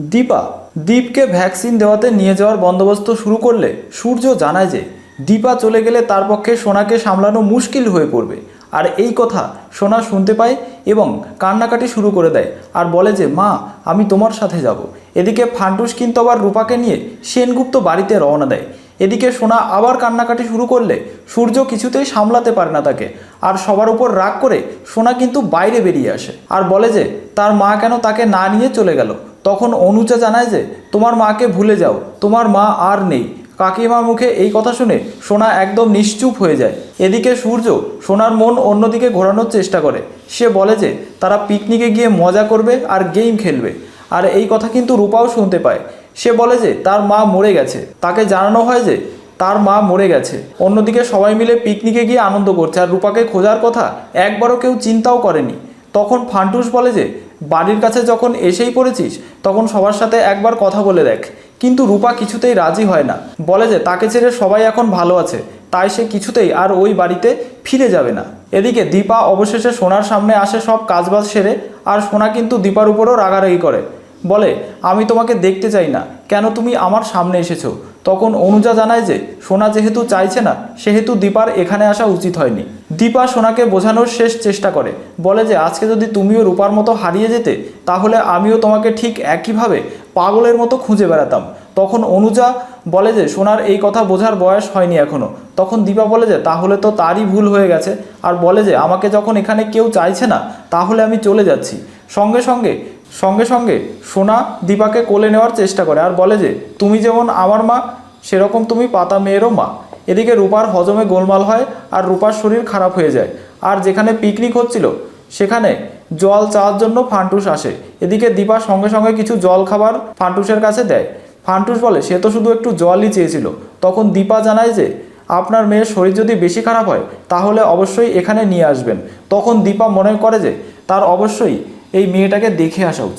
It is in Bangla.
দীপা দীপকে ভ্যাকসিন দেওয়াতে নিয়ে যাওয়ার বন্দোবস্ত শুরু করলে সূর্য জানায় যে দীপা চলে গেলে তার পক্ষে সোনাকে সামলানো মুশকিল হয়ে পড়বে। আর এই কথা সোনা শুনতে পায় এবং কান্নাকাটি শুরু করে দেয় আর বলে যে মা, আমি তোমার সাথে যাব। এদিকে ফান্টুস কিন্তু আবার রূপাকে নিয়ে সেনগুপ্ত বাড়িতে রওনা দেয়। এদিকে সোনা আবার কান্নাকাটি শুরু করলে সূর্য কিছুতেই সামলাতে পারে না তাকে, আর সবার উপর রাগ করে সোনা কিন্তু বাইরে বেরিয়ে আসে আর বলে যে তার মা কেন তাকে না নিয়ে চলে গেল। তখন অনুজা জানায় যে তোমার মাকে ভুলে যাও, তোমার মা আর নেই। কাকিমার মুখে এই কথা শুনে সোনা একদম নিশ্চুপ হয়ে যায়। এদিকে সূর্য সোনার মন অন্যদিকে ঘোরানোর চেষ্টা করে। সে বলে যে তারা পিকনিকে গিয়ে মজা করবে আর গেম খেলবে। আর এই কথা কিন্তু রূপাও শুনতে পায়। সে বলে যে তার মা মরে গেছে, তাকে জানানো হয় যে তার মা মরে গেছে। অন্যদিকে সবাই মিলে পিকনিকে গিয়ে আনন্দ করছে আর রূপাকে খোঁজার কথা একবারও কেউ চিন্তাও করেনি। তখন ফান্টুস বলে যে বাড়ির কাছে যখন এসেই পড়েছিস তখন সবার সাথে একবার কথা বলে দেখ। কিন্তু রূপা কিছুতেই রাজি হয় না, বলে যে তাকে ছেড়ে সবাই এখন ভালো আছে, তাই সে কিছুতেই আর ওই বাড়িতে ফিরে যাবে না। এদিকে দীপা অবশেষে সোনার সামনে আসে সব কাজবাজ সেরে, আর সোনা কিন্তু দীপার উপরও রাগারাগি করে, বলে আমি তোমাকে দেখতে চাই না, কেন তুমি আমার সামনে এসেছো। তখন অনুজা জানায় যে সোনা যেহেতু চাইছে না সেহেতু দীপার এখানে আসা উচিত হয়নি। দীপা সোনাকে বোঝানোর শেষ চেষ্টা করে, বলে যে আজকে যদি তুমিও রূপার মতো হারিয়ে যেতে তাহলে আমিও তোমাকে ঠিক একইভাবে পাগলের মতো খুঁজে বেড়াতাম। তখন অনুজা বলে যে সোনার এই কথা বোঝার বয়স হয়নি এখনও। তখন দীপা বলে যে তাহলে তো তারই ভুল হয়ে গেছে, আর বলে যে আমাকে যখন এখানে কেউ চাইছে না তাহলে আমি চলে যাচ্ছি। সঙ্গে সঙ্গে সোনা দীপাকে কোলে নেওয়ার চেষ্টা করে আর বলে যে তুমি যেমন আমার মা সেরকম তুমি পাতা মেয়েরও মা। এদিকে রূপার হজমে গোলমাল হয় আর রূপার শরীর খারাপ হয়ে যায়। আর যেখানে পিকনিক হচ্ছিল সেখানে জল চাওয়ার জন্য ফান্টুস আসে। এদিকে দীপা সঙ্গে সঙ্গে কিছু জল খাবার ফান্টুসের কাছে দেয়। ফান্টুস বলে সে তো শুধু একটু জলই চেয়েছিল। তখন দীপা জানায় যে আপনার মেয়ের শরীর যদি বেশি খারাপ হয় তাহলে অবশ্যই এখানে নিয়ে আসবেন। তখন দীপা মনে করে যে তার অবশ্যই এই মেয়েটাকে দেখে আসা উচিত।